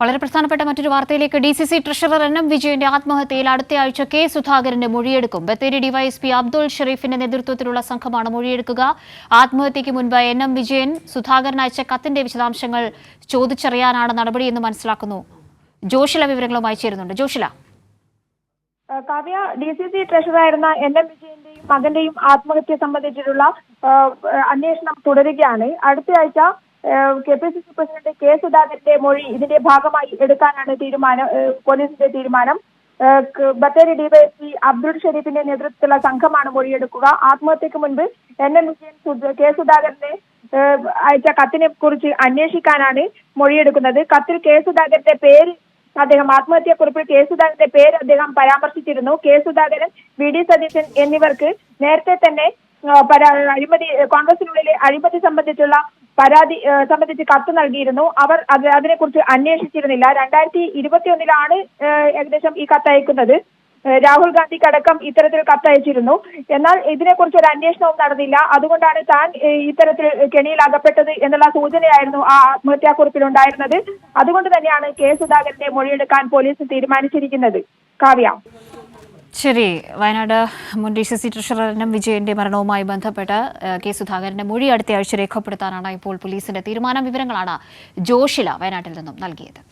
വളരെ പ്രധാനപ്പെട്ട മറ്റൊരു വാർത്തയിലേക്ക് DCC ട്രഷറർ NM വിജയന്റെ ആത്മഹത്യയിൽ അടുത്തയാഴ്ച കെ സുധാകരന്റെ മൊഴിയെടുക്കും. ബത്തേരി ഡിവൈഎസ്പി അബ്ദുൾ ഷെരീഫിന്റെ നേതൃത്വത്തിലുള്ള സംഘമാണ് മൊഴിയെടുക്കുക. ആത്മഹത്യയ്ക്ക് മുൻപ് NM വിജയൻ സുധാകരൻ അയച്ച കത്തിന്റെ വിശദാംശങ്ങൾ ചോദിച്ചറിയാനാണ് നടപടിയെന്ന് മനസ്സിലാക്കുന്നു. ജോഷില വിവരങ്ങളുമായി ചേരുന്നുണ്ട്. ജോഷില, കാവ്യ, DCC ട്രഷറായിരുന്ന NM വിജയന്റെയും മകന്റെയും ആത്മഹത്യ സംബന്ധിച്ചിട്ടുള്ള അന്വേഷണം തുടരുകയാണ്. അടുത്തയാഴ്ച KPCC പ്രസിഡന്റ് കെ സുധാകരന്റെ മൊഴി ഇതിന്റെ ഭാഗമായി എടുക്കാനാണ് പോലീസിന്റെ തീരുമാനം. ബത്തേരി ഡിവൈഎസ്പി അബ്ദുൾ ഷെരീഫിന്റെ നേതൃത്വത്തിലുള്ള സംഘമാണ് മൊഴിയെടുക്കുക. ആത്മഹത്യക്ക് മുൻപ് NM വിജയൻ കെ സുധാകരന്റെ അയച്ച കത്തിനെ കുറിച്ച് അന്വേഷിക്കാനാണ് മൊഴിയെടുക്കുന്നത്. കത്തിൽ കെ സുധാകരന്റെ പേര് ആത്മഹത്യാക്കുറിപ്പിൽ കെ സുധാകരന്റെ പേര് അദ്ദേഹം പരാമർശിച്ചിരുന്നു. കെ സുധാകരൻ, VD സതീശൻ എന്നിവർക്ക് നേരത്തെ തന്നെ അഴിമതി, കോൺഗ്രസിനുള്ളിലെ അഴിമതി സംബന്ധിച്ചുള്ള പരാതി സംബന്ധിച്ച് കത്ത് നൽകിയിരുന്നു. അവർ അതിനെക്കുറിച്ച് അന്വേഷിച്ചിരുന്നില്ല. 2021 ഏകദേശം ഈ കത്ത് അയക്കുന്നത്. രാഹുൽ ഗാന്ധിക്കടക്കം ഇത്തരത്തിൽ കത്തയച്ചിരുന്നു. എന്നാൽ ഇതിനെക്കുറിച്ച് ഒരു അന്വേഷണവും നടന്നില്ല. അതുകൊണ്ടാണ് താൻ ഇത്തരത്തിൽ കെണിയിൽ അകപ്പെട്ടത് എന്നുള്ള സൂചനയായിരുന്നു ആ ആത്മഹത്യാക്കുറിപ്പിൽ ഉണ്ടായിരുന്നത്. അതുകൊണ്ട് തന്നെയാണ് കെ സുധാകരന്റെ മൊഴിയെടുക്കാൻ പോലീസ് തീരുമാനിച്ചിരിക്കുന്നത്. കാവ്യ, ശരി. വയനാട് മുൻ DCC ട്രഷറർ NM വിജയന്റെ മരണവുമായി ബന്ധപ്പെട്ട് കെ സുധാകരന്റെ മൊഴി അടുത്തയാഴ്ച രേഖപ്പെടുത്താനാണ് ഇപ്പോൾ പോലീസിന്റെ തീരുമാനം. വിവരങ്ങളാണ് ജോഷില വയനാട്ടിൽ നിന്നും നൽകിയത്.